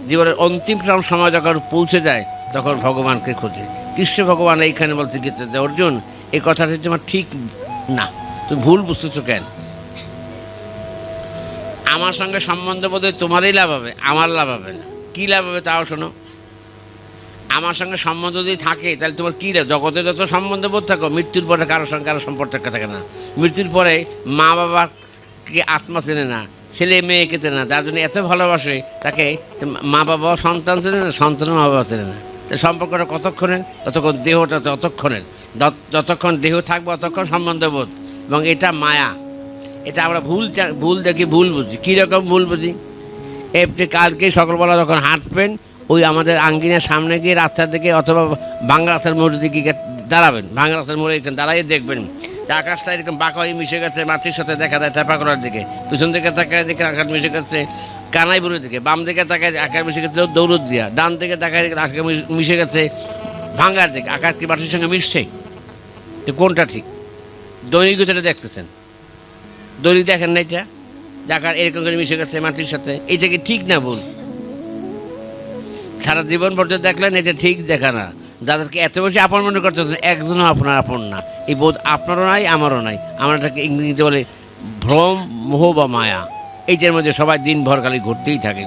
জীবনের অন্তিম সময় যখন পৌঁছে যায় তখন ভগবানকে খোঁজে। কৃষ্ণ ভগবান এইখানে বলতে গীতাতে, অর্জুন এই কথাটি তোমার ঠিক না, তুমি ভুল বুঝতেছো কেন? আমার সঙ্গে সম্বন্ধ বোধহয় তোমারই লাভ হবে, আমার লাভ হবে না। কী লাভ হবে তাও শোনো। আমার সঙ্গে সম্বন্ধ যদি থাকে তাহলে তোমার কী লাভ? জগতে যত সম্বন্ধ বোধ থাকো, মৃত্যুর পরে কারোর সঙ্গে কারো সম্পর্ক থাকে না। মৃত্যুর পরে মা বাবাকে আত্মা চেনে না, ছেলে মেয়েকে চেনে না, যার জন্য এত ভালোবাসে তাকে মা বাবা সন্তান চেনে না, সন্তান মা বাবা চেনে না। সম্পর্কটা কতক্ষণের? ততক্ষণ দেহটা ততক্ষণের, যতক্ষণ দেহ থাকবে ততক্ষণ সম্বন্ধবোধ, এবং এটা মায়া। এটা আমরা ভুল দেখি, ভুল বুঝি। কীরকম ভুল বুঝি? আপনি কালকে সকালবেলা যখন হাঁটবেন, ওই আমাদের আঙ্গিনার সামনে গিয়ে রাস্তার দিকে অথবা ভাঙা রাস্তার মোড়ের দিকে দাঁড়াবেন, ভাঙা রাস্তার মোড়ে এখানে দাঁড়াইয়ে দেখবেন যে আকাশটা এরকম বাঁকা হয়ে মিশে গেছে, মাটির সাথে দেখা যায় টেপা করার দিকে। পিছন দিকে তাকায় দেখে আকাশ মিশে গেছে কানাইপুরের দিকে, বাম দিকে তাকায় আকাশ মিশে গেছে দৌড় দিয়া, ডান দিকে তাকায় আকাশ মিশে গেছে ভাঙ্গার দিকে। আকাশ কি মাটির সঙ্গে মিশছে? তো কোনটা ঠিক? দৈনিক যেটা দেখতেছেন, দৈনিক দেখেন না এটা যে আকাশ এরকম করে মিশে গেছে মাটির সাথে, এইটা কি ঠিক না ভুল? সারা জীবন পর্যন্ত দেখলেন এটা ঠিক দেখা না। যাদেরকে এত বেশি আপন মনে করতেছেন, একজনও আপনার আপন না। এই বোধ আপনারও নাই, আমারও নাই। আমরা এটাকে ইংরেজিতে বলে ভ্রম, মোহ বা মায়া। এইটার মধ্যে সবাই দিনভর খালি ঘুরতেই থাকে।